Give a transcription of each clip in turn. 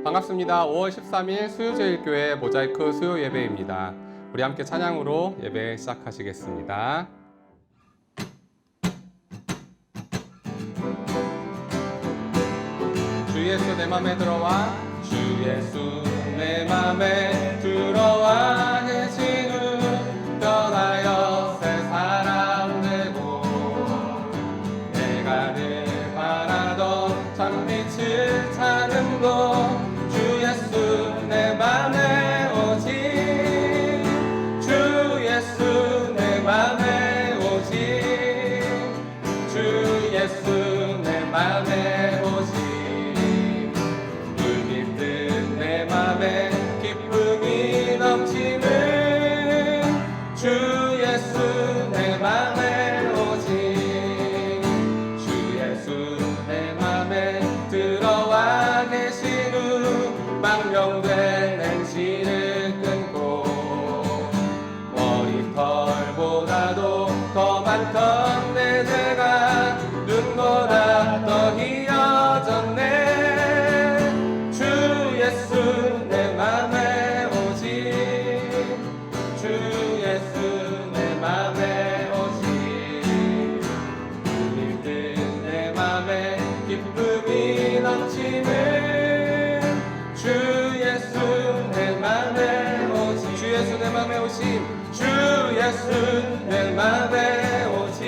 반갑습니다. 5월 13일 수요제일교회 모자이크 수요 예배입니다. 우리 함께 찬양으로 예배 시작하시겠습니다. 주 예수 내 맘에 들어와, 주 예수 내 맘에 들어와 계신 후 떠나여 새 사람 되고 내가 늘 바라던 참빛을 찾는 곳 주 예수 내 맘에 오직 주 예수 내 맘에 오직 주 예수 내 맘에 오직 불빛 내 맘에 기쁨이 넘치는 주 예수 내 맘에 오직 주 예수 내 맘에 들어와 계신 후 망령된 행실을 끊고 머리털보다도 더 많던 내 죄가 눈보다 더 희어졌네 주 예수 내 맘에 오직 주 예수 내 맘에 오직 불빛 내 맘에 기쁨이 넘치는 주 예수 내 맘에 오직 주 예수 내 맘에 오심 주 예수 내 맘에 오직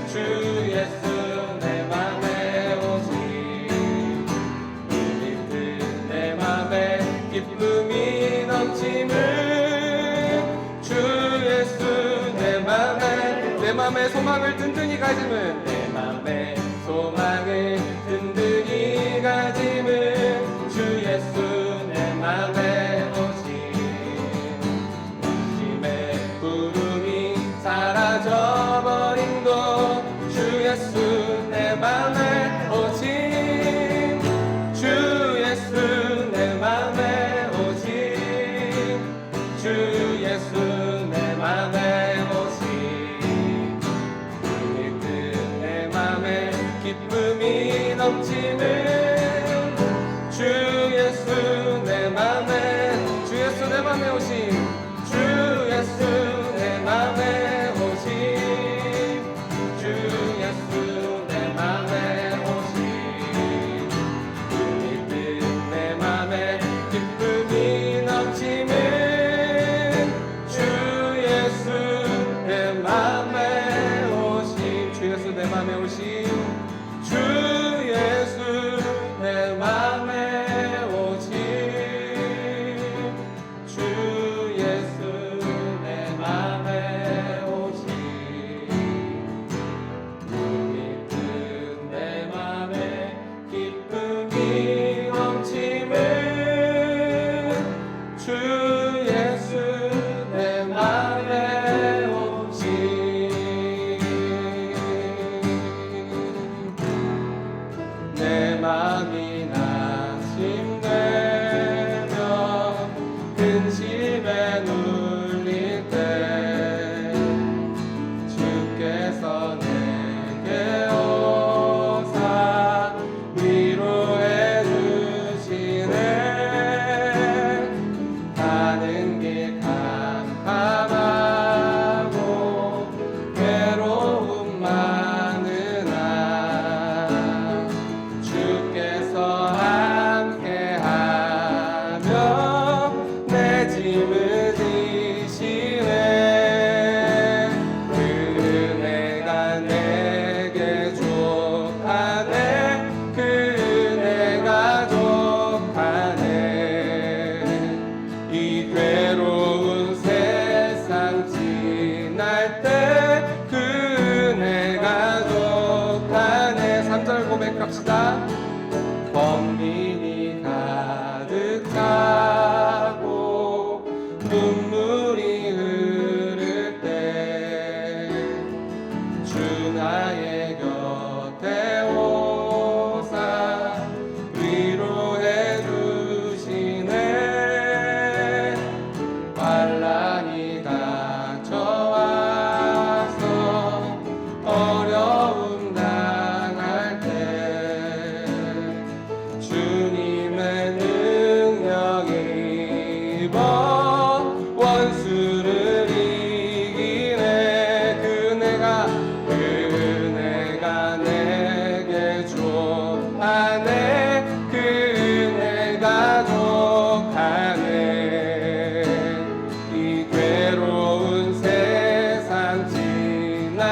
주 예수 내 맘에 오직 불빛 내 맘에 기쁨이 넘치는 주 예수 내 맘에 소망을 든든히 가짐은 내 맘에 소망을 든든히 가짐은 주 예수 내 맘에 오직 심의 구름이 사라져버린 곳 주 예수 내 맘에 오직 주 예수 내 맘에 오직 주 예수 내 맘에 오직 불빛 내 맘에 기쁨이 넘치는 주 예수 내 맘에 주 예수 내 맘에 오심 주 예수 내 맘에 오심 주 예수 내 맘에 오심 불빛 내 맘에 기쁨이 넘치는 주 예수 내 맘에 오심 주 예수 내 맘에 오심 주 예수 내 맘에 오직 주 예수 내 맘에 오직 불빛 내 맘에 기쁨이 넘치는 주 예수 내 맘에 오직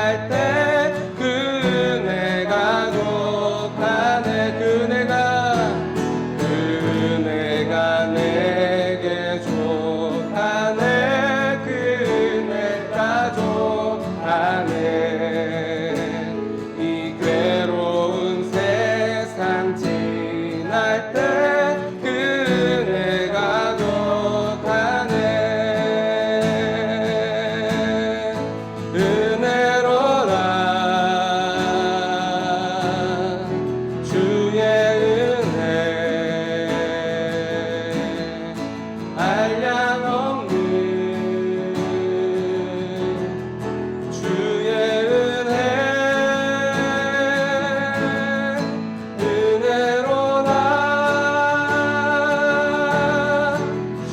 할 때 그네가 좋다네. 그네가 내게 좋다네. 그네가 좋다네. 이 괴로운 세상 지날 때 그네가 좋다네. 은혜로라 주의 은혜 한량 없는 주의 은혜 은혜로라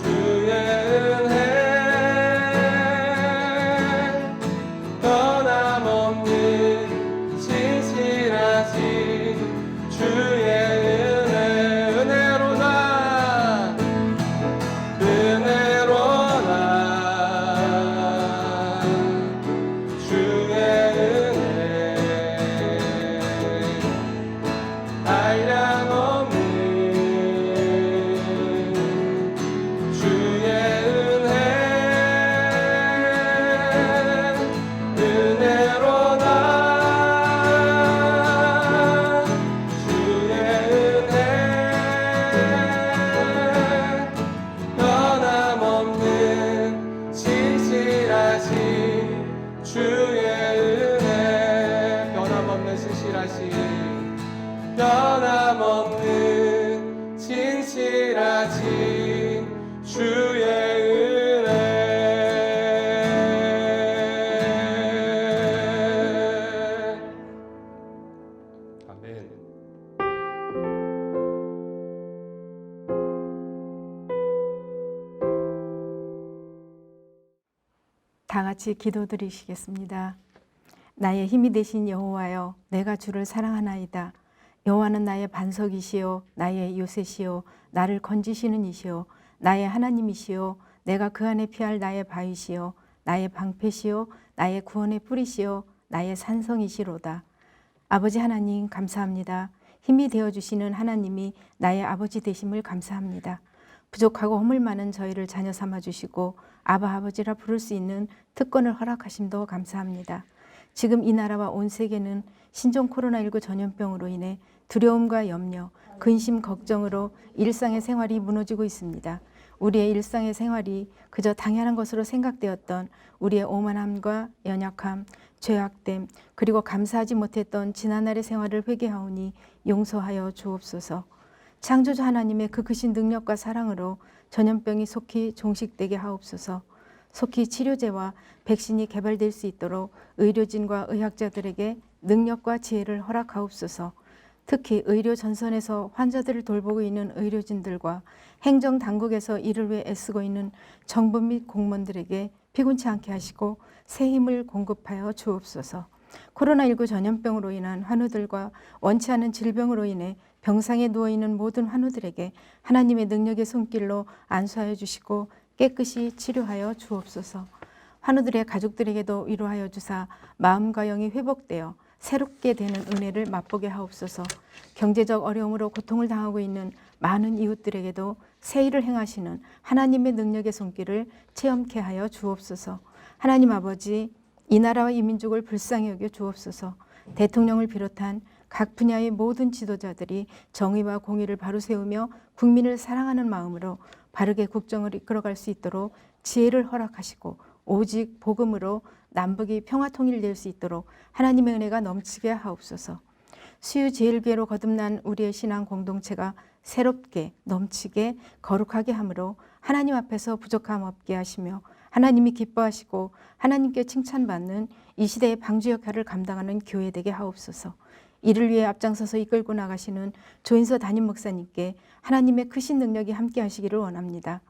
주의 은혜 변함없는 진실하신 주의 은혜 은혜로라 주의 은혜 한량없는 주의 은혜 은혜로다 주의 은혜 변함없는 진실하신 주의 은혜 변함없는 진실하신 주의 은혜 아멘. 다 같이 기도드리시겠습니다. 나의 힘이 되신 여호와여, 내가 주를 사랑하나이다. 여호와는 나의 반석이시요 나의 요새시요 나를 건지시는 이시요 나의 하나님이시요 내가 그 안에 피할 나의 바위시요 나의 방패시요 나의 구원의 뿌리시요 나의 산성이시로다. 아버지 하나님 감사합니다. 힘이 되어주시는 하나님이 나의 아버지 되심을 감사합니다. 부족하고 허물 많은 저희를 자녀 삼아주시고 아바 아버지라 부를 수 있는 특권을 허락하심도 감사합니다. 지금 이 나라와 온 세계는 신종 코로나19 전염병으로 인해 두려움과 염려, 근심, 걱정으로 일상의 생활이 무너지고 있습니다. 우리의 일상의 생활이 그저 당연한 것으로 생각되었던 우리의 오만함과 연약함, 죄악됨, 그리고 감사하지 못했던 지난날의 생활을 회개하오니 용서하여 주옵소서. 창조주 하나님의 그 크신 능력과 사랑으로 전염병이 속히 종식되게 하옵소서. 속히 치료제와 백신이 개발될 수 있도록 의료진과 의학자들에게 능력과 지혜를 허락하옵소서. 특히 의료 전선에서 환자들을 돌보고 있는 의료진들과 행정당국에서 이를 위해 애쓰고 있는 정부 및 공무원들에게 피곤치 않게 하시고 새 힘을 공급하여 주옵소서. 코로나19 전염병으로 인한 환우들과 원치 않은 질병으로 인해 병상에 누워있는 모든 환우들에게 하나님의 능력의 손길로 안수하여 주시고 깨끗이 치료하여 주옵소서. 환우들의 가족들에게도 위로하여 주사 마음과 영이 회복되어 새롭게 되는 은혜를 맛보게 하옵소서. 경제적 어려움으로 고통을 당하고 있는 많은 이웃들에게도 새 일을 행하시는 하나님의 능력의 손길을 체험케 하여 주옵소서. 하나님 아버지, 이 나라와 이 민족을 불쌍히 여겨 주옵소서. 대통령을 비롯한 각 분야의 모든 지도자들이 정의와 공의를 바로 세우며 국민을 사랑하는 마음으로 바르게 국정을 이끌어갈 수 있도록 지혜를 허락하시고 오직 복음으로 남북이 평화통일될 수 있도록 하나님의 은혜가 넘치게 하옵소서. 수유제일교회로 거듭난 우리의 신앙 공동체가 새롭게 넘치게 거룩하게 함으로 하나님 앞에서 부족함 없게 하시며 하나님이 기뻐하시고 하나님께 칭찬받는 이 시대의 방주 역할을 감당하는 교회 되게 하옵소서. 이를 위해 앞장서서 이끌고 나가시는 조인서 담임 목사님께 하나님의 크신 능력이 함께 하시기를 원합니다.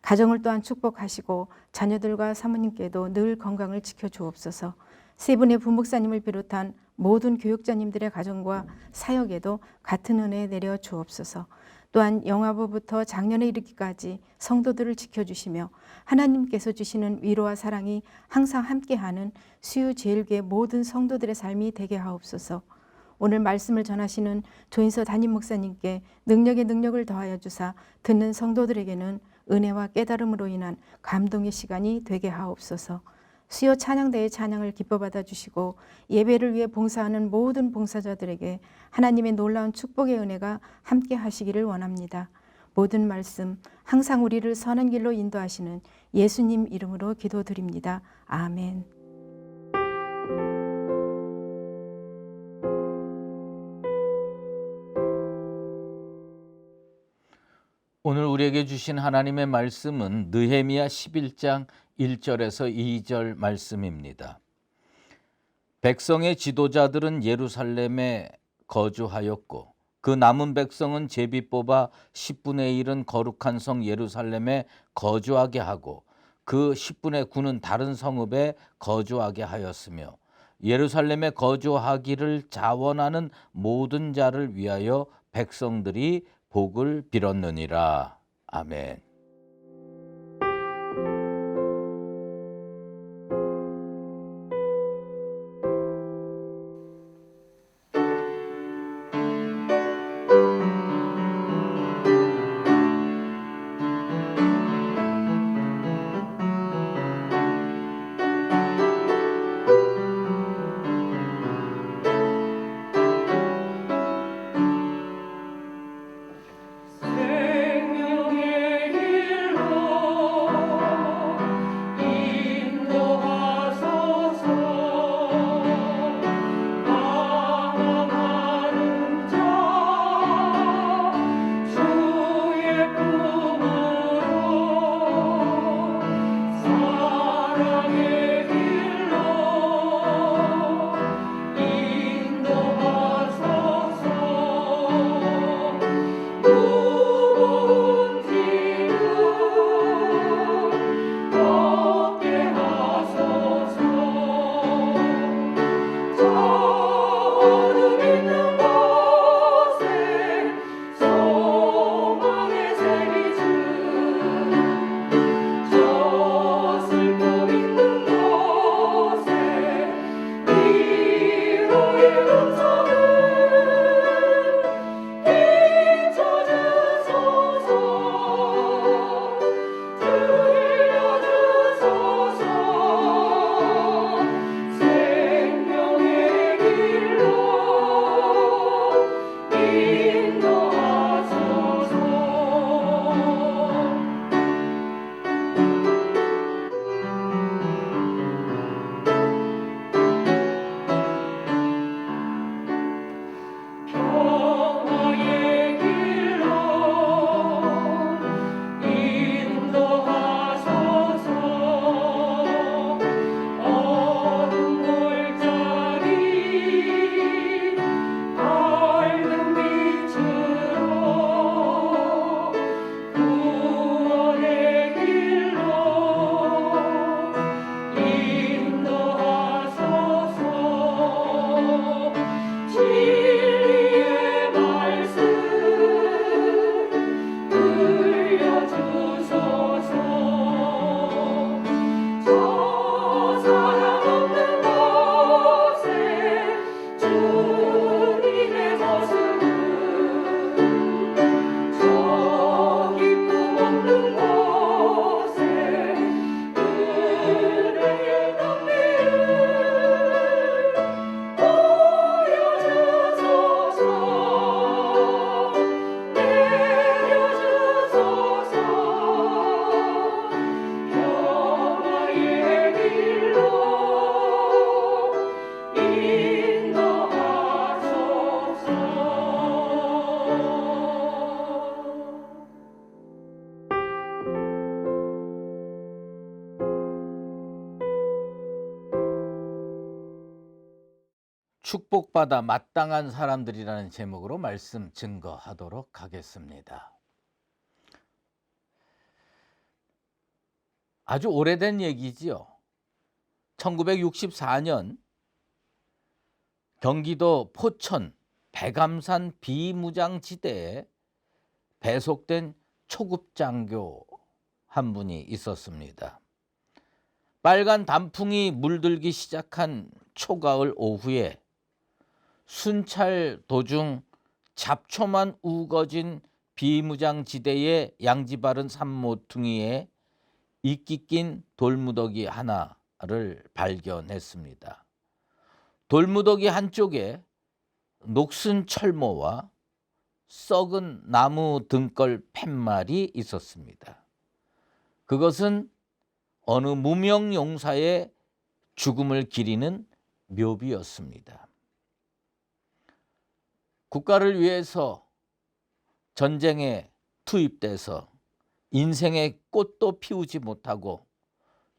가정을 또한 축복하시고 자녀들과 사모님께도 늘 건강을 지켜주옵소서. 세 분의 부목사님을 비롯한 모든 교육자님들의 가정과 사역에도 같은 은혜 내려 주옵소서. 또한 영아부부터 장년에 이르기까지 성도들을 지켜주시며 하나님께서 주시는 위로와 사랑이 항상 함께하는 수유제일교회 모든 성도들의 삶이 되게 하옵소서. 오늘 말씀을 전하시는 조인서 담임 목사님께 능력에 능력을 더하여 주사 듣는 성도들에게는 은혜와 깨달음으로 인한 감동의 시간이 되게 하옵소서. 수요 찬양대의 찬양을 기뻐 받아주시고 예배를 위해 봉사하는 모든 봉사자들에게 하나님의 놀라운 축복의 은혜가 함께 하시기를 원합니다. 모든 말씀 항상 우리를 선한 길로 인도하시는 예수님 이름으로 기도드립니다. 아멘. 오늘 우리에게 주신 하나님의 말씀은 느헤미야 11장 1절에서 2절 말씀입니다. 백성의 지도자들은 예루살렘에 거주하였고 그 남은 백성은 제비 뽑아 10분의 1은 거룩한 성 예루살렘에 거주하게 하고 그 10분의 9는 다른 성읍에 거주하게 하였으며 예루살렘에 거주하기를 자원하는 모든 자를 위하여 백성들이 복을 빌었느니라. 아멘. 축복받아 마땅한 사람들이라는 제목으로 말씀 증거하도록 하겠습니다. 아주 오래된 얘기지요. 1964년 경기도 포천 백암산 비무장지대에 배속된 초급 장교 한 분이 있었습니다. 빨간 단풍이 물들기 시작한 초가을 오후에 순찰 도중 잡초만 우거진 비무장지대의 양지 바른 산모퉁이에 이끼 낀 돌무더기 하나를 발견했습니다. 돌무더기 한쪽에 녹슨 철모와 썩은 나무 등걸 팻말이 있었습니다. 그것은 어느 무명 용사의 죽음을 기리는 묘비였습니다. 국가를 위해서 전쟁에 투입돼서 인생의 꽃도 피우지 못하고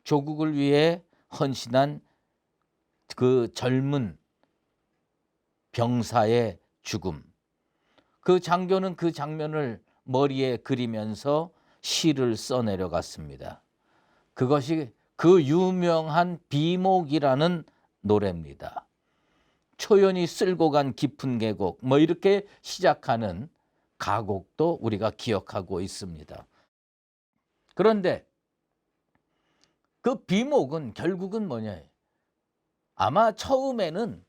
조국을 위해 헌신한 그 젊은 병사의 죽음. 그 장교는 그 장면을 머리에 그리면서 시를 써내려갔습니다. 그것이 그 유명한 비목이라는 노래입니다. 초연이 쓸고 간 깊은 계곡, 뭐 이렇게 시작하는 가곡도 우리가 기억하고 있습니다. 그런데 그 비목은 결국은 뭐냐? 아마 처음에는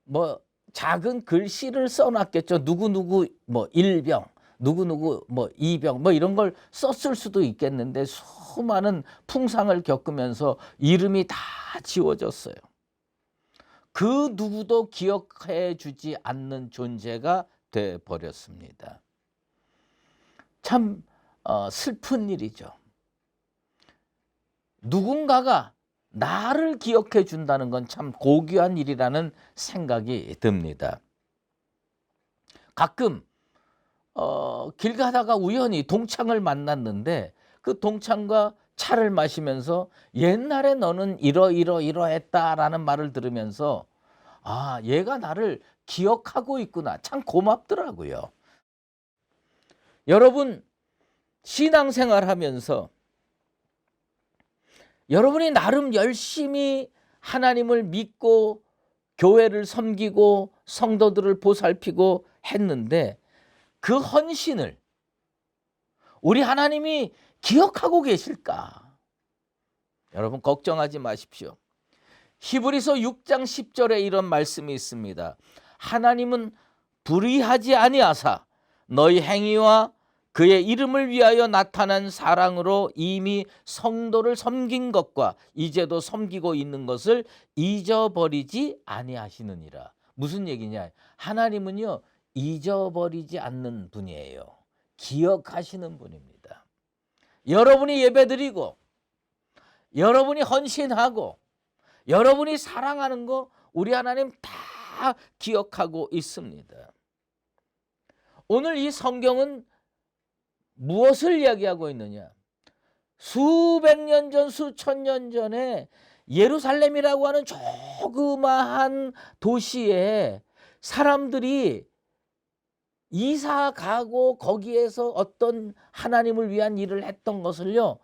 뭐 작은 글씨를 써놨겠죠. 누구누구 뭐 일병, 누구누구 뭐 이병 뭐 이런 걸 썼을 수도 있겠는데 수많은 풍상을 겪으면서 이름이 다 지워졌어요. 그 누구도 기억해 주지 않는 존재가 돼 버렸습니다. 참 슬픈 일이죠. 누군가가 나를 기억해 준다는 건 참 고귀한 일이라는 생각이 듭니다. 가끔 길 가다가 우연히 동창을 만났는데 그 동창과 차를 마시면서 옛날에 너는 이러했다라는 말을 들으면서 아, 얘가 나를 기억하고 있구나. 참 고맙더라고요. 여러분, 신앙생활 하면서 여러분이 나름 열심히 하나님을 믿고 교회를 섬기고 성도들을 보살피고 했는데 그 헌신을 우리 하나님이 기억하고 계실까? 여러분 걱정하지 마십시오. 히브리서 6장 10절에 이런 말씀이 있습니다. 하나님은 불의하지 아니하사 너희 행위와 그의 이름을 위하여 나타난 사랑으로 이미 성도를 섬긴 것과 이제도 섬기고 있는 것을 잊어버리지 아니하시느니라. 무슨 얘기냐? 하나님은요 잊어버리지 않는 분이에요. 기억하시는 분입니다. 여러분이 예배드리고 여러분이 헌신하고 여러분이 사랑하는 거 우리 하나님 다 기억하고 있습니다. 오늘 이 성경은 무엇을 이야기하고 있느냐? 수백 년 전, 수천 년 전에 예루살렘이라고 하는 조그마한 도시에 사람들이 이사 가고 거기에서 어떤 하나님을 위한 일을 했던 것을요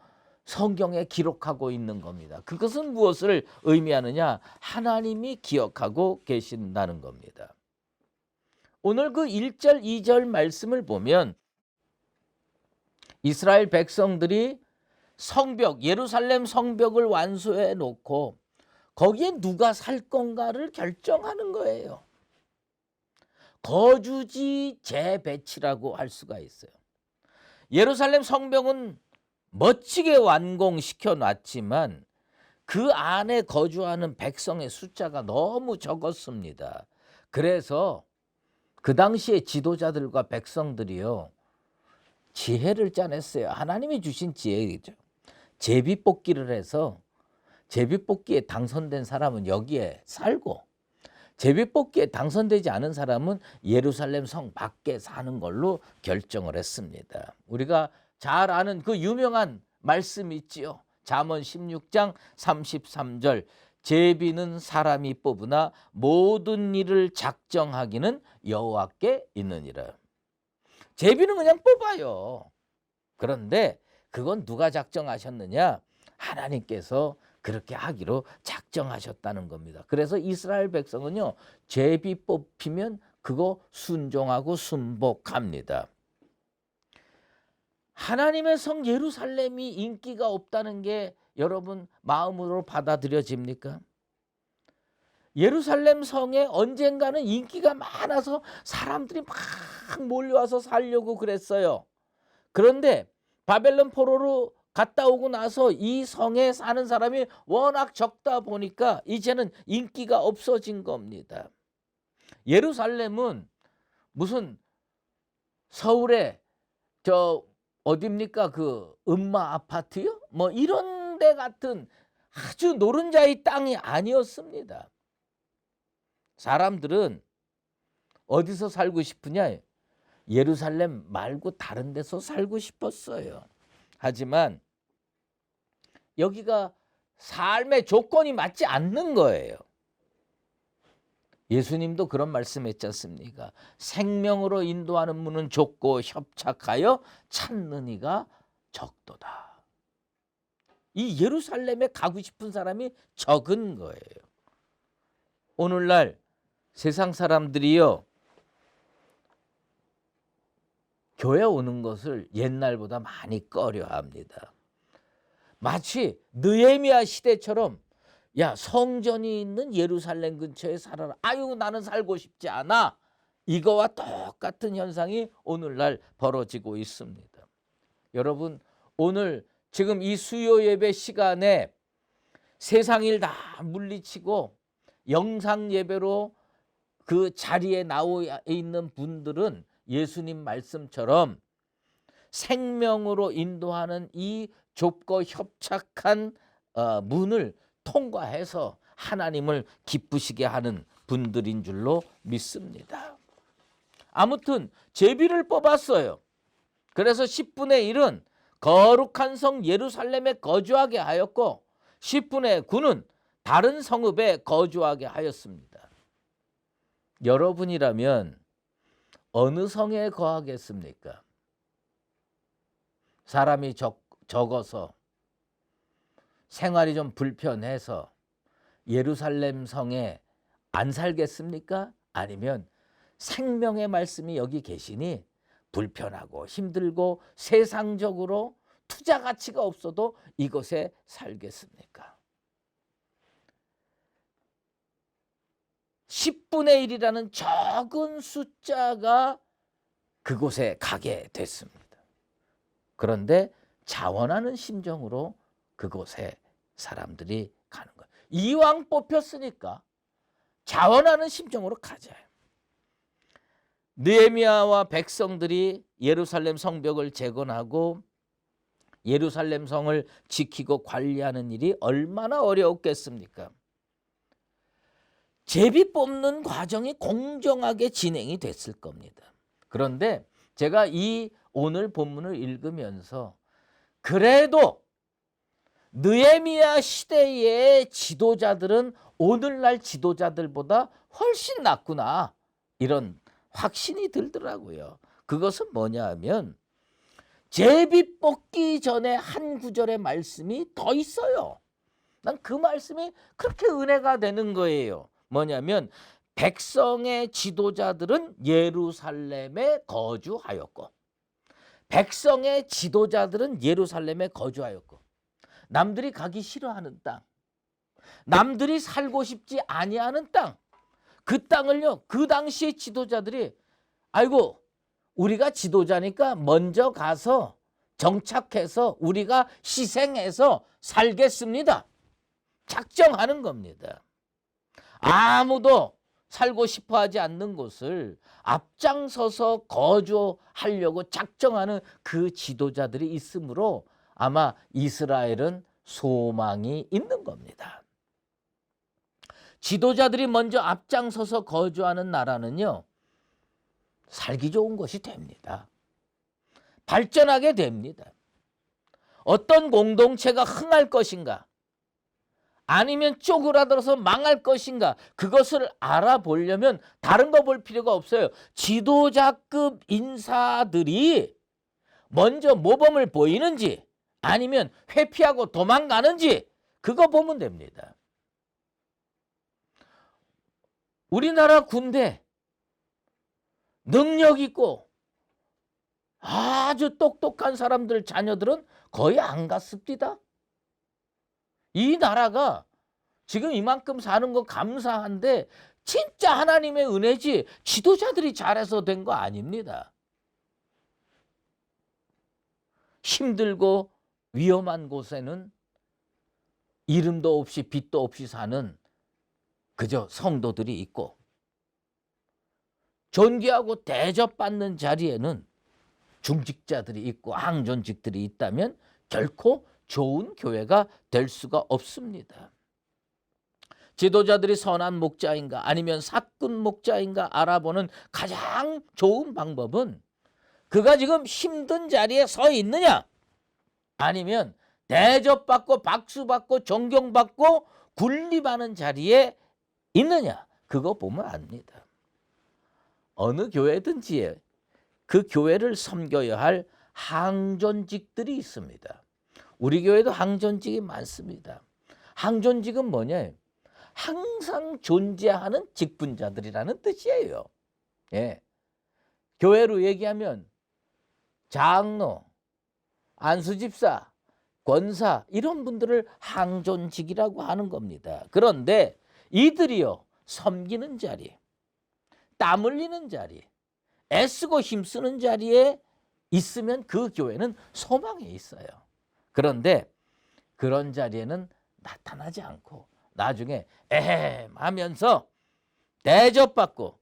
성경에 기록하고 있는 겁니다. 그것은 무엇을 의미하느냐? 하나님이 기억하고 계신다는 겁니다. 오늘 그 1절, 2절 말씀을 보면 이스라엘 백성들이 성벽, 예루살렘 성벽을 완수해 놓고 거기에 누가 살 건가를 결정하는 거예요. 거주지 재배치라고 할 수가 있어요. 예루살렘 성벽은 멋지게 완공시켜 놨지만 그 안에 거주하는 백성의 숫자가 너무 적었습니다. 그래서 그 당시에 지도자들과 백성들이요 지혜를 짜냈어요. 하나님이 주신 지혜이죠. 제비뽑기를 해서 제비뽑기에 당선된 사람은 여기에 살고 제비뽑기에 당선되지 않은 사람은 예루살렘 성 밖에 사는 걸로 결정을 했습니다. 우리가 잘 아는 그 유명한 말씀이 있지요. 잠언 16장 33절 제비는 사람이 뽑으나 모든 일을 작정하기는 여호와께 있느니라. 제비는 그냥 뽑아요. 그런데 그건 누가 작정하셨느냐? 하나님께서 그렇게 하기로 작정하셨다는 겁니다. 그래서 이스라엘 백성은요 제비 뽑히면 그거 순종하고 순복합니다. 하나님의 성 예루살렘이 인기가 없다는 게 여러분 마음으로 받아들여집니까? 예루살렘 성에 언젠가는 인기가 많아서 사람들이 막 몰려와서 살려고 그랬어요. 그런데 바벨론 포로로 갔다 오고 나서 이 성에 사는 사람이 워낙 적다 보니까 이제는 인기가 없어진 겁니다. 예루살렘은 무슨 서울에 어딥니까? 그 음마 아파트요? 뭐 이런 데 같은 아주 노른자의 땅이 아니었습니다. 사람들은 어디서 살고 싶으냐? 예루살렘 말고 다른 데서 살고 싶었어요. 하지만 여기가 삶의 조건이 맞지 않는 거예요. 예수님도 그런 말씀했지 않습니까? 생명으로 인도하는 문은 좁고 협착하여 찾는 이가 적도다. 이 예루살렘에 가고 싶은 사람이 적은 거예요. 오늘날 세상 사람들이요, 교회 오는 것을 옛날보다 많이 꺼려합니다. 마치 느헤미야 시대처럼 야, 성전이 있는 예루살렘 근처에 살아라. 아유, 나는 살고 싶지 않아. 이거와 똑같은 현상이 오늘날 벌어지고 있습니다. 여러분, 오늘 지금 이 수요 예배 시간에 세상 일 다 물리치고 영상 예배로 그 자리에 나와 있는 분들은 예수님 말씀처럼 생명으로 인도하는 이 좁고 협착한 문을 통과해서 하나님을 기쁘시게 하는 분들인 줄로 믿습니다. 아무튼 제비를 뽑았어요. 그래서 10분의 1은 거룩한 성 예루살렘에 거주하게 하였고 10분의 9는 다른 성읍에 거주하게 하였습니다. 여러분이라면 어느 성에 거하겠습니까? 사람이 적어서 생활이 좀 불편해서 예루살렘 성에 안 살겠습니까? 아니면 생명의 말씀이 여기 계시니 불편하고 힘들고 세상적으로 투자 가치가 없어도 이곳에 살겠습니까? 10분의 1이라는 적은 숫자가 그곳에 가게 됐습니다. 그런데 자원하는 심정으로 그곳에 사람들이 가는 거예요. 이왕 뽑혔으니까 자원하는 심정으로 가자. 느헤미야와 백성들이 예루살렘 성벽을 재건하고 예루살렘 성을 지키고 관리하는 일이 얼마나 어려웠겠습니까? 제비 뽑는 과정이 공정하게 진행이 됐을 겁니다. 그런데 제가 이 오늘 본문을 읽으면서 그래도 느헤미야 시대의 지도자들은 오늘날 지도자들보다 훨씬 낫구나, 이런 확신이 들더라고요. 그것은 뭐냐 하면 제비 뽑기 전에 한 구절의 말씀이 더 있어요. 난 그 말씀이 그렇게 은혜가 되는 거예요. 뭐냐면 백성의 지도자들은 예루살렘에 거주하였고 백성의 지도자들은 예루살렘에 거주하였고 남들이 가기 싫어하는 땅, 남들이 살고 싶지 아니하는 땅, 그 땅을요, 그 당시의 지도자들이 아이고 우리가 지도자니까 먼저 가서 정착해서 우리가 희생해서 살겠습니다. 작정하는 겁니다. 아무도 살고 싶어 하지 않는 곳을 앞장서서 거주하려고 작정하는 그 지도자들이 있으므로 아마 이스라엘은 소망이 있는 겁니다. 지도자들이 먼저 앞장서서 거주하는 나라는요, 살기 좋은 것이 됩니다. 발전하게 됩니다. 어떤 공동체가 흥할 것인가, 아니면 쪼그라들어서 망할 것인가, 그것을 알아보려면 다른 거 볼 필요가 없어요. 지도자급 인사들이 먼저 모범을 보이는지 아니면 회피하고 도망가는지 그거 보면 됩니다. 우리나라 군대 능력 있고 아주 똑똑한 사람들 자녀들은 거의 안 갔습니다. 이 나라가 지금 이만큼 사는 거 감사한데 진짜 하나님의 은혜지 지도자들이 잘해서 된 거 아닙니다. 힘들고 위험한 곳에는 이름도 없이 빛도 없이 사는 그저 성도들이 있고, 존귀하고 대접받는 자리에는 중직자들이 있고 항존직들이 있다면 결코 좋은 교회가 될 수가 없습니다. 지도자들이 선한 목자인가 아니면 사꾼 목자인가 알아보는 가장 좋은 방법은 그가 지금 힘든 자리에 서 있느냐, 아니면 대접받고 박수받고 존경받고 군림하는 자리에 있느냐, 그거 보면 압니다. 어느 교회든지 그 교회를 섬겨야 할 항존직들이 있습니다. 우리 교회도 항존직이 많습니다. 항존직은 뭐냐? 항상 존재하는 직분자들이라는 뜻이에요. 예. 교회로 얘기하면 장로, 안수집사, 권사 이런 분들을 항존직이라고 하는 겁니다. 그런데 이들이요, 섬기는 자리, 땀 흘리는 자리, 애쓰고 힘쓰는 자리에 있으면 그 교회는 소망이 있어요. 그런데 그런 자리에는 나타나지 않고 나중에 하면서 대접받고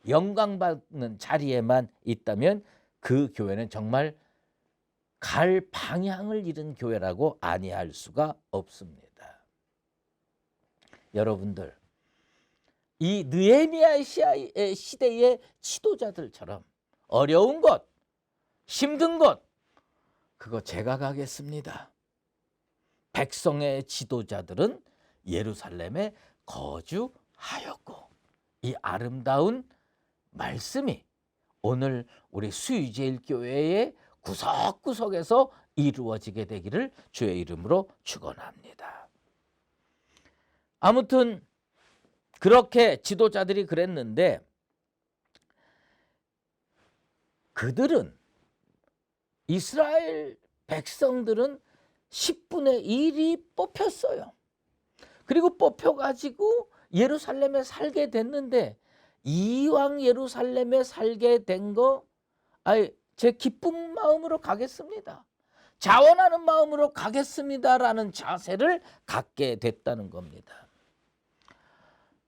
영광받는 자리에만 있다면 그 교회는 정말 갈 방향을 잃은 교회라고 아니할 수가 없습니다. 여러분들, 이 느헤미야 시대의 지도자들처럼 어려운 곳, 힘든 곳, 그거 제가 가겠습니다. 백성의 지도자들은 예루살렘에 거주하였고, 이 아름다운 말씀이 오늘 우리 수유제일교회의 구석구석에서 이루어지게 되기를 주의 이름으로 축원합니다. 아무튼 그렇게 지도자들이 그랬는데 그들은, 이스라엘 백성들은 10분의 1이 뽑혔어요. 그리고 뽑혀가지고 예루살렘에 살게 됐는데, 이왕 예루살렘에 살게 된 거, 제 기쁜 마음으로 가겠습니다, 자원하는 마음으로 가겠습니다라는 자세를 갖게 됐다는 겁니다.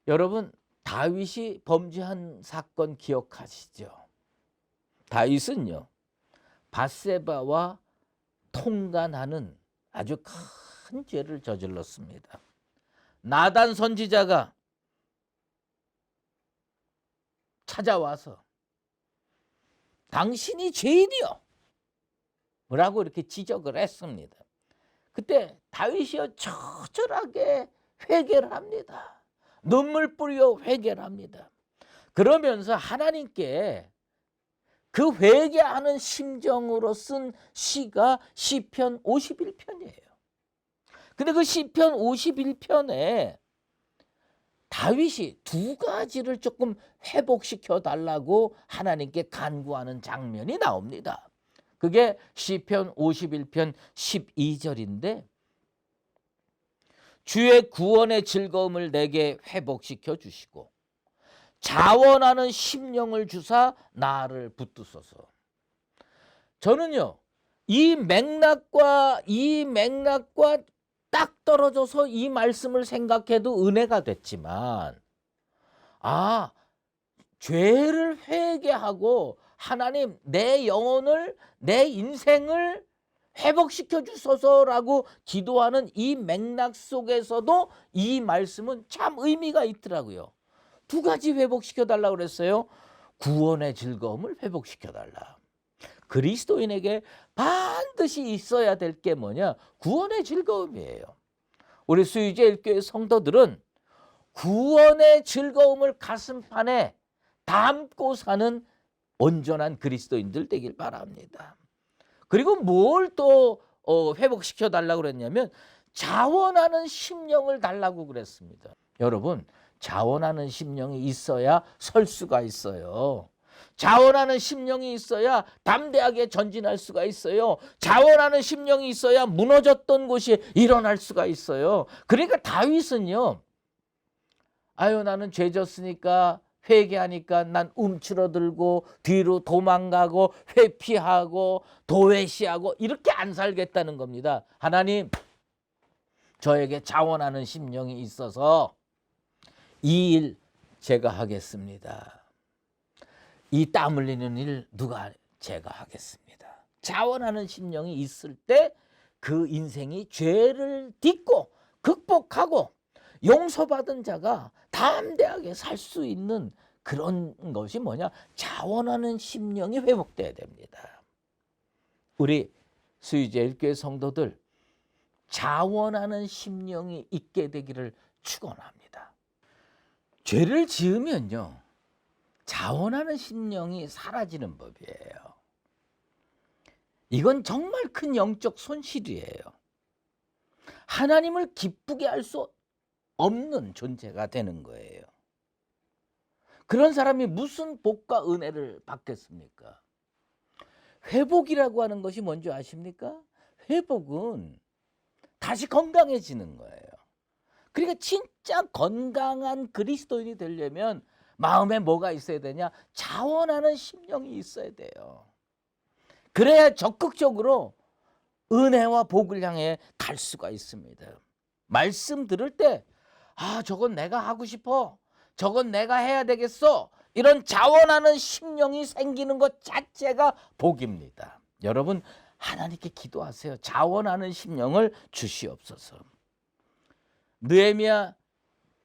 여러분, 다윗이 범죄한 사건 기억하시죠? 다윗은요, 밧세바와 통간하는 아주 큰 죄를 저질렀습니다. 나단 선지자가 찾아와서 당신이 죄인이요 뭐라고 이렇게 지적을 했습니다. 그때 다윗이요 처절하게 회개를 합니다. 눈물 뿌려 회개를 합니다. 그러면서 하나님께 그 회개하는 심정으로 쓴 시가 시편 51편이에요. 근데 그 시편 51편에 다윗이 두 가지를 조금 회복시켜 달라고 하나님께 간구하는 장면이 나옵니다. 그게 시편 51편 12절인데, 주의 구원의 즐거움을 내게 회복시켜 주시고 자원하는 심령을 주사 나를 붙드소서. 저는요, 이 맥락과 딱 떨어져서 이 말씀을 생각해도 은혜가 됐지만, 죄를 회개하고 하나님 내 영혼을, 내 인생을 회복시켜 주소서라고 기도하는 이 맥락 속에서도 이 말씀은 참 의미가 있더라고요. 두 가지 회복시켜 달라고 그랬어요. 구원의 즐거움을 회복시켜 달라. 그리스도인에게 반드시 있어야 될 게 뭐냐? 구원의 즐거움이에요. 우리 수유제일교회 성도들은 구원의 즐거움을 가슴판에 담고 사는 온전한 그리스도인들 되길 바랍니다. 그리고 뭘 또 회복시켜 달라고 그랬냐면 자원하는 심령을 달라고 그랬습니다. 여러분, 자원하는 심령이 있어야 설 수가 있어요. 자원하는 심령이 있어야 담대하게 전진할 수가 있어요. 자원하는 심령이 있어야 무너졌던 곳이 일어날 수가 있어요. 그러니까 다윗은요, 아유 나는 죄 졌으니까 회개하니까 난 움츠러들고 뒤로 도망가고 회피하고 도외시하고 이렇게 안 살겠다는 겁니다. 하나님, 저에게 자원하는 심령이 있어서 이 일 제가 하겠습니다. 이 땀 흘리는 일 제가 하겠습니다. 자원하는 심령이 있을 때 그 인생이 죄를 딛고 극복하고 용서받은 자가 담대하게 살 수 있는 그런 것이 뭐냐? 자원하는 심령이 회복돼야 됩니다. 우리 수유제일교회 성도들, 자원하는 심령이 있게 되기를 축원합니다. 죄를 지으면요, 자원하는 심령이 사라지는 법이에요. 이건 정말 큰 영적 손실이에요. 하나님을 기쁘게 할 수 없는 존재가 되는 거예요. 그런 사람이 무슨 복과 은혜를 받겠습니까? 회복이라고 하는 것이 뭔지 아십니까? 회복은 다시 건강해지는 거예요. 그러니까 진짜 건강한 그리스도인이 되려면 마음에 뭐가 있어야 되냐? 자원하는 심령이 있어야 돼요. 그래야 적극적으로 은혜와 복을 향해 갈 수가 있습니다. 말씀 들을 때 저건 내가 하고 싶어, 저건 내가 해야 되겠어, 이런 자원하는 심령이 생기는 것 자체가 복입니다. 여러분, 하나님께 기도하세요. 자원하는 심령을 주시옵소서. 느헤미야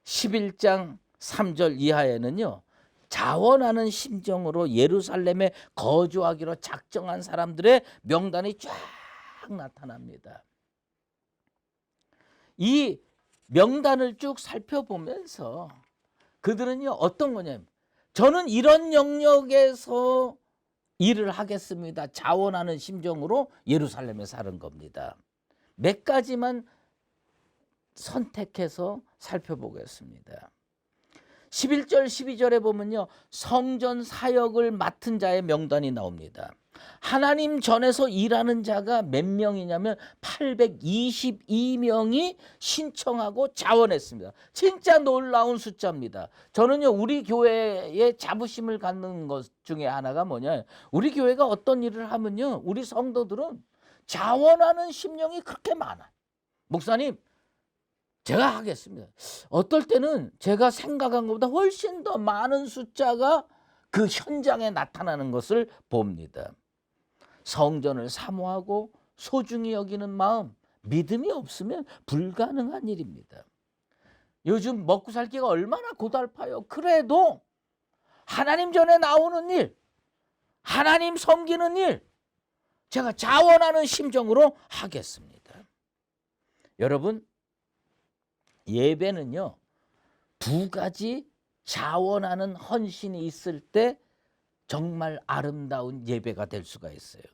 11장 3절 이하에는요, 자원하는 심정으로 예루살렘에 거주하기로 작정한 사람들의 명단이 쫙 나타납니다. 이 명단을 쭉 살펴보면서 그들은요, 어떤 거냐면, 저는 이런 영역에서 일을 하겠습니다. 자원하는 심정으로 예루살렘에 사는 겁니다. 몇 가지만 선택해서 살펴보겠습니다. 11절 12절에 보면요, 성전 사역을 맡은 자의 명단이 나옵니다. 하나님 전에서 일하는 자가 몇 명이냐면 822명이 신청하고 자원했습니다. 진짜 놀라운 숫자입니다. 저는요, 우리 교회에 자부심을 갖는 것 중에 하나가 뭐냐, 우리 교회가 어떤 일을 하면요, 우리 성도들은 자원하는 심령이 그렇게 많아요. 목사님, 제가 하겠습니다. 어떨 때는 제가 생각한 것보다 훨씬 더 많은 숫자가 그 현장에 나타나는 것을 봅니다. 성전을 사모하고 소중히 여기는 마음, 믿음이 없으면 불가능한 일입니다. 요즘 먹고 살기가 얼마나 고달파요. 그래도 하나님 전에 나오는 일, 하나님 섬기는 일, 제가 자원하는 심정으로 하겠습니다. 여러분, 예배는요, 두 가지 자원하는 헌신이 있을 때 정말 아름다운 예배가 될 수가 있어요.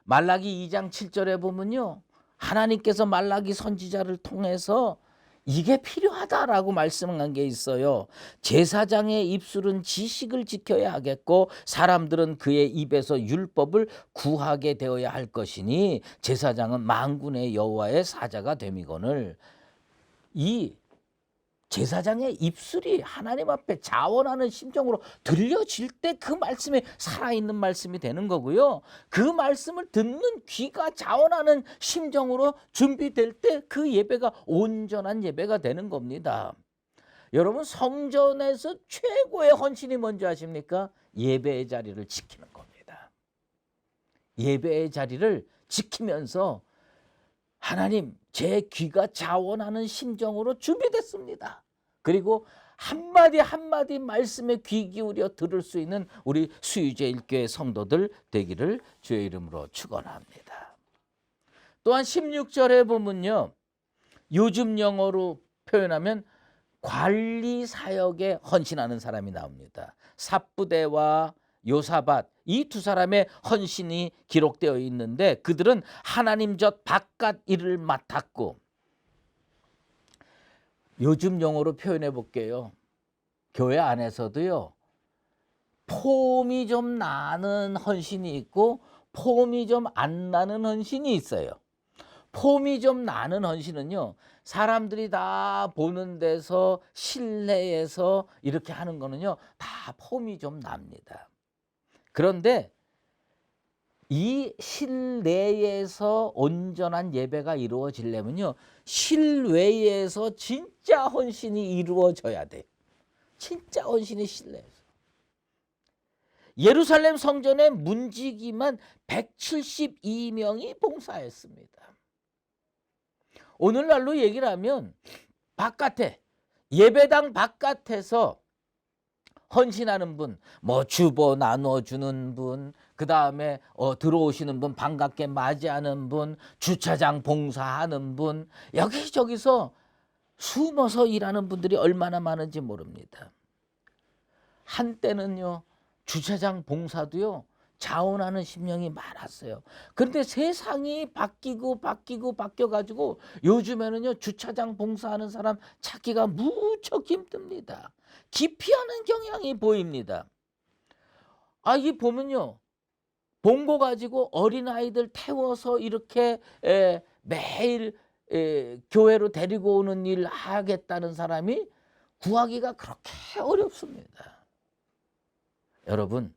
말라기 2장 7절에 보면요, 하나님께서 말라기 선지자를 통해서 이게 필요하다라고 말씀한 게 있어요. 제사장의 입술은 지식을 지켜야 하겠고 사람들은 그의 입에서 율법을 구하게 되어야 할 것이니 제사장은 만군의 여호와의 사자가 됨이거늘. 이 제사장의 입술이 하나님 앞에 자원하는 심정으로 들려질 때 그 말씀이 살아있는 말씀이 되는 거고요. 그 말씀을 듣는 귀가 자원하는 심정으로 준비될 때 그 예배가 온전한 예배가 되는 겁니다. 여러분, 성전에서 최고의 헌신이 뭔지 아십니까? 예배의 자리를 지키는 겁니다. 예배의 자리를 지키면서 하나님, 제 귀가 자원하는 심정으로 준비됐습니다. 그리고 한마디 한마디 말씀에 귀 기울여 들을 수 있는 우리 수유제일교회 성도들 되기를 주의 이름으로 축원합니다. 또한 16절에 보면요, 요즘 영어로 표현하면 관리 사역에 헌신하는 사람이 나옵니다. 삽부대와 요사밧, 이 두 사람의 헌신이 기록되어 있는데 그들은 하나님 전 바깥 일을 맡았고, 요즘 용어로 표현해 볼게요. 교회 안에서도요, 폼이 좀 나는 헌신이 있고 폼이 좀 안 나는 헌신이 있어요. 폼이 좀 나는 헌신은요, 사람들이 다 보는 데서 실내에서 이렇게 하는 거는요, 다 폼이 좀 납니다. 그런데 이 실내에서 온전한 예배가 이루어지려면요, 실외에서 진짜 헌신이 이루어져야 돼요. 진짜 헌신이 실내에서. 예루살렘 성전의 문지기만 172명이 봉사했습니다. 오늘날로 얘기를 하면 바깥에, 예배당 바깥에서 헌신하는 분, 뭐 주보 나눠주는 분, 그 다음에 들어오시는 분 반갑게 맞이하는 분, 주차장 봉사하는 분, 여기저기서 숨어서 일하는 분들이 얼마나 많은지 모릅니다. 한때는요, 주차장 봉사도요, 자원하는 심령이 많았어요. 그런데 세상이 바뀌어가지고 요즘에는요, 주차장 봉사하는 사람 찾기가 무척 힘듭니다. 기피하는 경향이 보입니다. 이 보면요, 봉고 가지고 어린아이들 태워서 이렇게 매일 교회로 데리고 오는 일 하겠다는 사람이 구하기가 그렇게 어렵습니다. 여러분,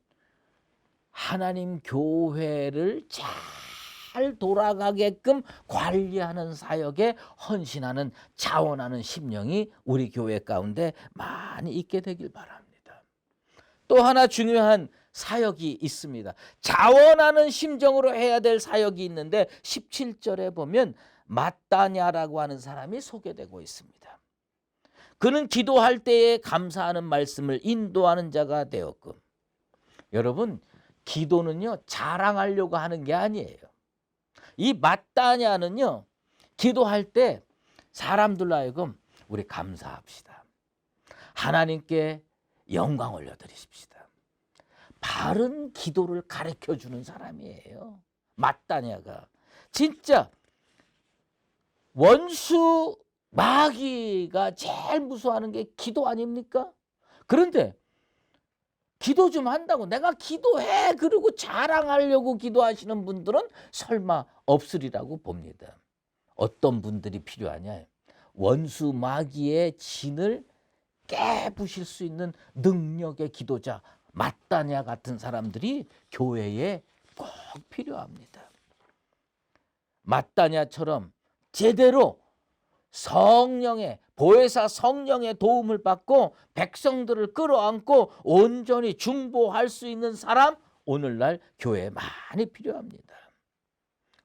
하나님 교회를 잘 돌아가게끔 관리하는 사역에 헌신하는, 자원하는 심령이 우리 교회 가운데 많이 있게 되길 바랍니다. 또 하나 중요한 사역이 있습니다. 자원하는 심정으로 해야 될 사역이 있는데 17절에 보면 마따냐라고 하는 사람이 소개되고 있습니다. 그는 기도할 때에 감사하는 말씀을 인도하는 자가 되었고, 여러분, 기도는요, 자랑하려고 하는 게 아니에요. 이 마따냐는요, 기도할 때 사람들로 하여금 우리 감사합시다, 하나님께 영광 올려드리십시다, 바른 기도를 가르쳐주는 사람이에요. 마따냐가 진짜 원수 마귀가 제일 무서워하는 게 기도 아닙니까? 그런데 기도 좀 한다고 내가 기도해 그러고 자랑하려고 기도하시는 분들은 설마 없으리라고 봅니다. 어떤 분들이 필요하냐? 원수 마귀의 진을 깨부실 수 있는 능력의 기도자, 마따냐 같은 사람들이 교회에 꼭 필요합니다. 마따냐처럼 제대로 성령의, 보혜사 성령의 도움을 받고 백성들을 끌어안고 온전히 중보할 수 있는 사람, 오늘날 교회에 많이 필요합니다.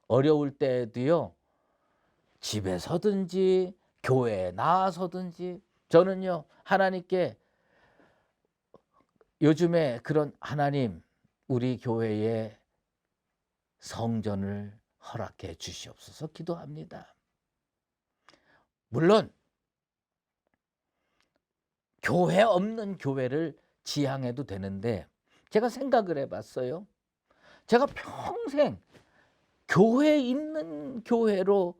어려울 때에도요, 집에서든지 교회에 나와서든지, 저는요, 하나님께 요즘에 그런, 하나님, 우리 교회에 성전을 허락해 주시옵소서 기도합니다. 물론 교회 없는 교회를 지향해도 되는데, 제가 생각을 해봤어요. 제가 평생 교회 있는 교회로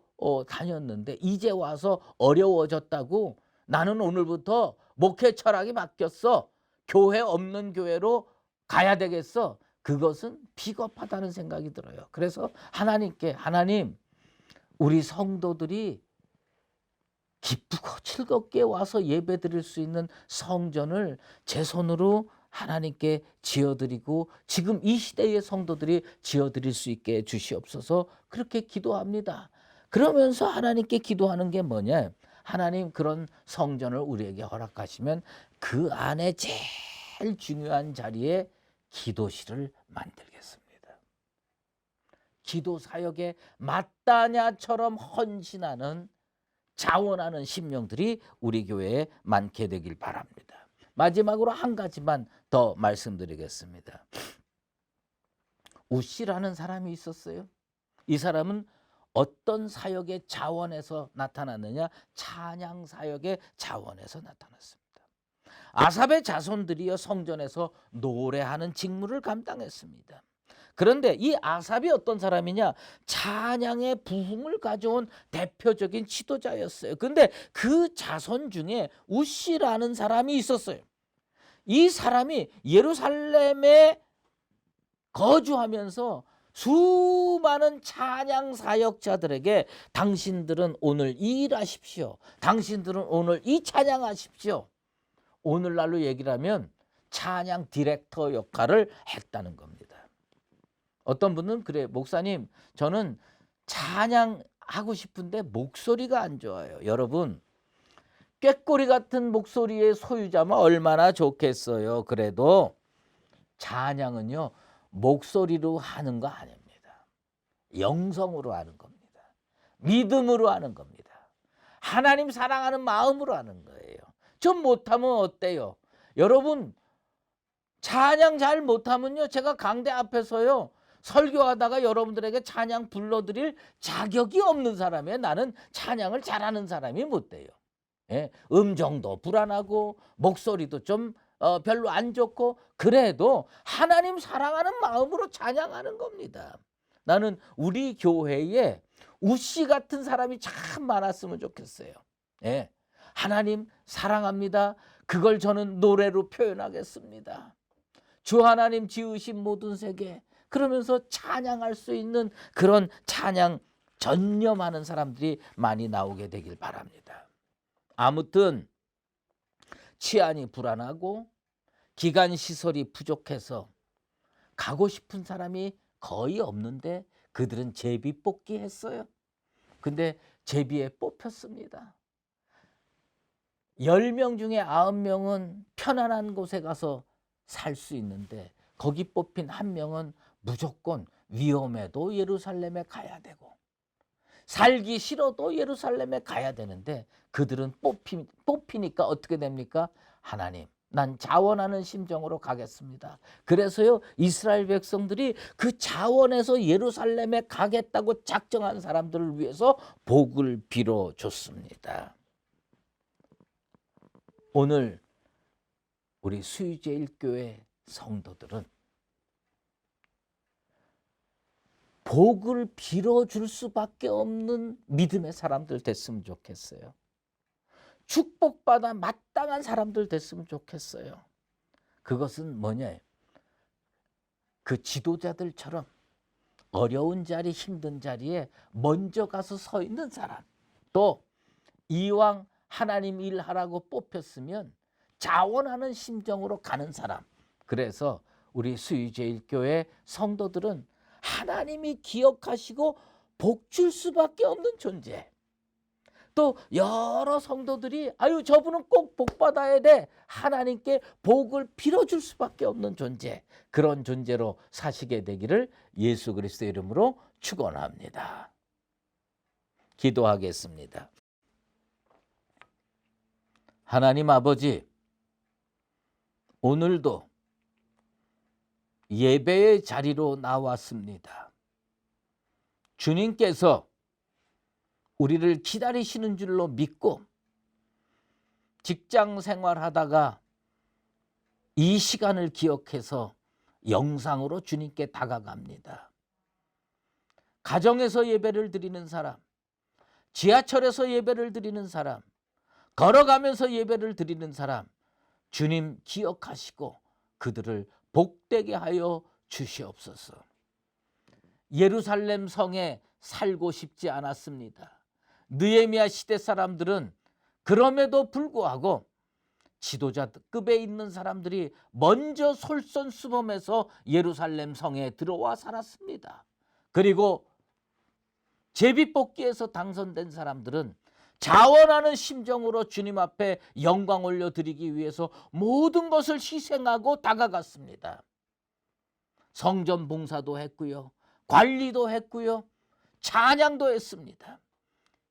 다녔는데 이제 와서 어려워졌다고 나는 오늘부터 목회 철학이 바뀌었어, 교회 없는 교회로 가야 되겠어, 그것은 비겁하다는 생각이 들어요. 그래서 하나님께, 하나님, 우리 성도들이 기쁘고 즐겁게 와서 예배 드릴 수 있는 성전을 제 손으로 하나님께 지어드리고 지금 이 시대의 성도들이 지어드릴 수 있게 주시옵소서, 그렇게 기도합니다. 그러면서 하나님께 기도하는 게 뭐냐? 하나님, 그런 성전을 우리에게 허락하시면 그 안에 제일 중요한 자리에 기도실을 만들겠습니다. 기도 사역에 마따냐처럼 헌신하는, 자원하는 심령들이 우리 교회에 많게 되길 바랍니다. 마지막으로 한 가지만 더 말씀드리겠습니다. 우시라는 사람이 있었어요. 이 사람은 어떤 사역의 자원에서 나타났느냐? 찬양 사역의 자원에서 나타났습니다. 아삽의 자손들이여 성전에서 노래하는 직무를 감당했습니다. 그런데 이 아삽이 어떤 사람이냐? 찬양의 부흥을 가져온 대표적인 지도자였어요. 그런데 그 자손 중에 우시라는 사람이 있었어요. 이 사람이 예루살렘에 거주하면서 수많은 찬양 사역자들에게 당신들은 오늘 이 일하십시오. 당신들은 오늘 이 찬양하십시오. 오늘날로 얘기를 하면 찬양 디렉터 역할을 했다는 겁니다. 어떤 분은 그래, 목사님 저는 찬양하고 싶은데 목소리가 안 좋아요. 여러분, 꾀꼬리 같은 목소리의 소유자면 얼마나 좋겠어요. 그래도 찬양은요, 목소리로 하는 거 아닙니다. 영성으로 하는 겁니다. 믿음으로 하는 겁니다. 하나님 사랑하는 마음으로 하는 거예요. 좀 못하면 어때요? 여러분, 찬양 잘 못하면요, 제가 강대 앞에서요 설교하다가 여러분들에게 찬양 불러드릴 자격이 없는 사람이에요. 나는 찬양을 잘하는 사람이 못 돼요. 예, 음정도 불안하고 목소리도 좀 별로 안 좋고, 그래도 하나님 사랑하는 마음으로 찬양하는 겁니다. 나는 우리 교회에 우씨 같은 사람이 참 많았으면 좋겠어요. 예, 하나님 사랑합니다. 그걸 저는 노래로 표현하겠습니다. 주 하나님 지으신 모든 세계, 그러면서 찬양할 수 있는 그런 찬양 전념하는 사람들이 많이 나오게 되길 바랍니다. 아무튼 치안이 불안하고 기관시설이 부족해서 가고 싶은 사람이 거의 없는데 그들은 제비 뽑기 했어요. 근데 제비에 뽑혔습니다. 10명 중에 9명은 편안한 곳에 가서 살 수 있는데 거기 뽑힌 1명은 무조건 위험해도 예루살렘에 가야 되고 살기 싫어도 예루살렘에 가야 되는데 그들은 뽑히니까 어떻게 됩니까? 하나님, 난 자원하는 심정으로 가겠습니다. 그래서요, 이스라엘 백성들이 그 자원에서 예루살렘에 가겠다고 작정한 사람들을 위해서 복을 빌어줬습니다. 오늘 우리 수유제일교회 성도들은 복을 빌어줄 수밖에 없는 믿음의 사람들 됐으면 좋겠어요. 축복받아 마땅한 사람들 됐으면 좋겠어요. 그것은 뭐냐? 그 지도자들처럼 어려운 자리, 힘든 자리에 먼저 가서 서 있는 사람, 또 이왕 하나님 일하라고 뽑혔으면 자원하는 심정으로 가는 사람. 그래서 우리 수유제일교회 성도들은 하나님이 기억하시고 복 줄 수밖에 없는 존재. 또 여러 성도들이 아유 저분은 꼭 복 받아야 돼, 하나님께 복을 빌어줄 수밖에 없는 존재, 그런 존재로 사시게 되기를 예수 그리스도의 이름으로 축원합니다. 기도하겠습니다. 하나님 아버지, 오늘도 예배의 자리로 나왔습니다. 주님께서 우리를 기다리시는 줄로 믿고 직장 생활하다가 이 시간을 기억해서 영상으로 주님께 다가갑니다. 가정에서 예배를 드리는 사람, 지하철에서 예배를 드리는 사람, 걸어가면서 예배를 드리는 사람, 주님 기억하시고 그들을 복되게 하여 주시옵소서. 예루살렘 성에 살고 싶지 않았습니다. 느헤미야 시대 사람들은 그럼에도 불구하고 지도자급에 있는 사람들이 먼저 솔선수범해서 예루살렘 성에 들어와 살았습니다. 그리고 제비뽑기에서 당선된 사람들은 자원하는 심정으로 주님 앞에 영광 올려드리기 위해서 모든 것을 희생하고 다가갔습니다. 성전 봉사도 했고요, 관리도 했고요, 찬양도 했습니다.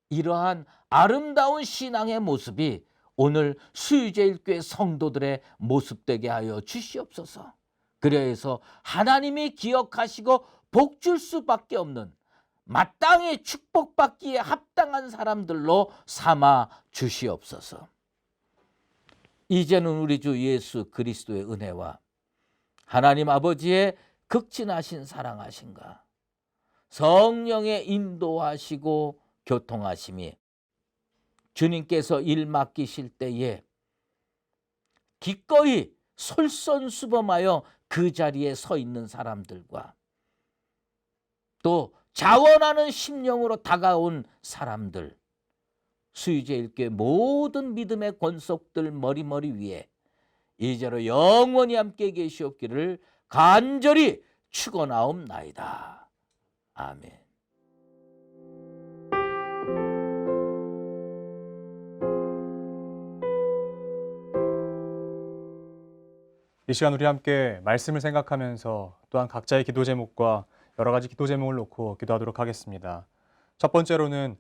이러한 아름다운 신앙의 모습이 오늘 수유제일교회 성도들의 모습되게 하여 주시옵소서. 그래서 하나님이 기억하시고 복 줄 수밖에 없는 마땅히 축복받기에 합당한 사람들로 삼아 주시옵소서. 이제는 우리 주 예수 그리스도의 은혜와 하나님 아버지의 극진하신 사랑하심과 성령의 인도하시고 교통하심이 주님께서 일 맡기실 때에 기꺼이 솔선수범하여 그 자리에 서 있는 사람들과 또 자원하는 심령으로 다가온 사람들, 수유제일교회 모든 믿음의 권속들 머리머리 위에 이제로 영원히 함께 계시옵기를 간절히 축원하옵나이다. 아멘. 이 시간 우리 함께 말씀을 생각하면서 또한 각자의 기도 제목과 여러 가지 기도 제목을 놓고 기도하도록 하겠습니다. 첫 번째로는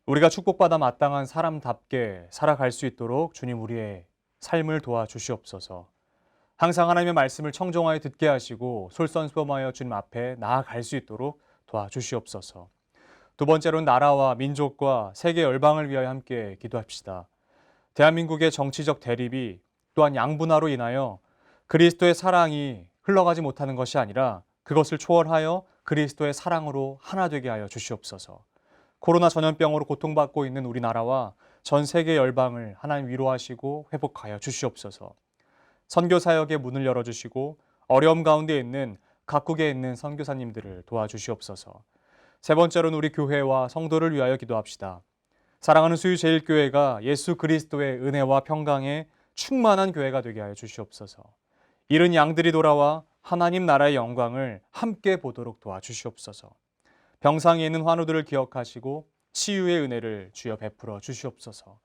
우리가 축복받아 마땅한 사람답게 살아갈 수 있도록 주님 우리의 삶을 도와주시옵소서. 항상 하나님의 말씀을 청종하여 듣게 하시고 솔선수범하여 주님 앞에 나아갈 수 있도록 도와주시옵소서. 두 번째로는 나라와 민족과 세계 열방을 위하여 함께 기도합시다. 대한민국의 정치적 대립이 또한 양분화로 인하여 그리스도의 사랑이 흘러가지 못하는 것이 아니라 그것을 초월하여 그리스도의 사랑으로 하나 되게 하여 주시옵소서. 코로나 전염병으로 고통받고 있는 우리나라와 전 세계 열방을 하나님 위로하시고 회복하여 주시옵소서. 선교 사역의 문을 열어주시고 어려움 가운데 있는 각국에 있는 선교사님들을 도와주시옵소서. 세 번째로는 우리 교회와 성도를 위하여 기도합시다. 사랑하는 수유제일교회가 예수 그리스도의 은혜와 평강에 충만한 교회가 되게 하여 주시옵소서. 잃은 양들이 돌아와 하나님 나라의 영광을 함께 보도록 도와주시옵소서. 병상에 있는 환우들을 기억하시고 치유의 은혜를 주여 베풀어 주시옵소서.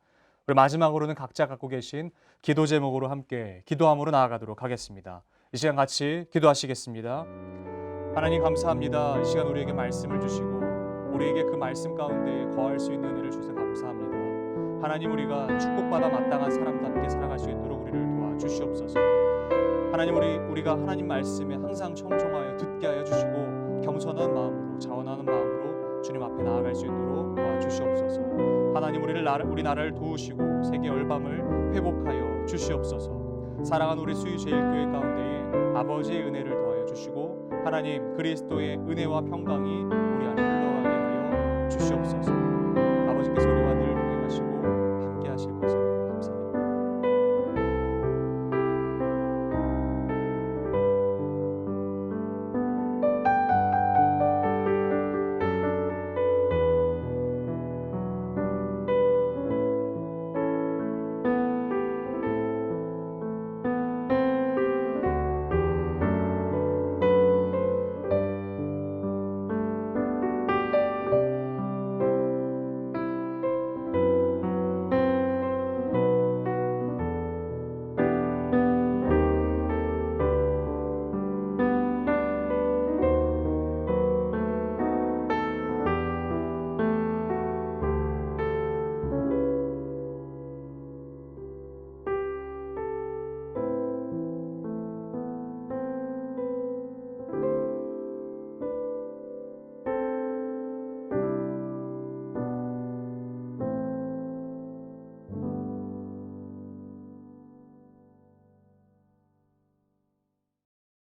우리 마지막으로는 각자 갖고 계신 기도 제목으로 함께 기도함으로 나아가도록 하겠습니다. 이 시간 같이 기도하시겠습니다. 하나님 감사합니다. 이 시간 우리에게 말씀을 주시고 우리에게 그 말씀 가운데 거할 수 있는 은혜를 주셔서 감사합니다. 하나님 우리가 축복받아 마땅한 사람답게 살아갈 수 있도록 우리를 도와주시옵소서. 하나님 우리가 하나님 말씀에 항상 청종하여 듣게 하여 주시고 겸손한 마음으로 자원하는 마음으로 주님 앞에 나아갈 수 있도록 도와주시옵소서. 하나님 우리 나라를 도우시고 세계 열방을 회복하여 주시옵소서. 사랑하는 우리 수유제일교회 가운데에 아버지의 은혜를 더하여 주시고 하나님 그리스도의 은혜와 평강이 우리 안에 흘러가게 하여 주시옵소서. 아버지께서 우리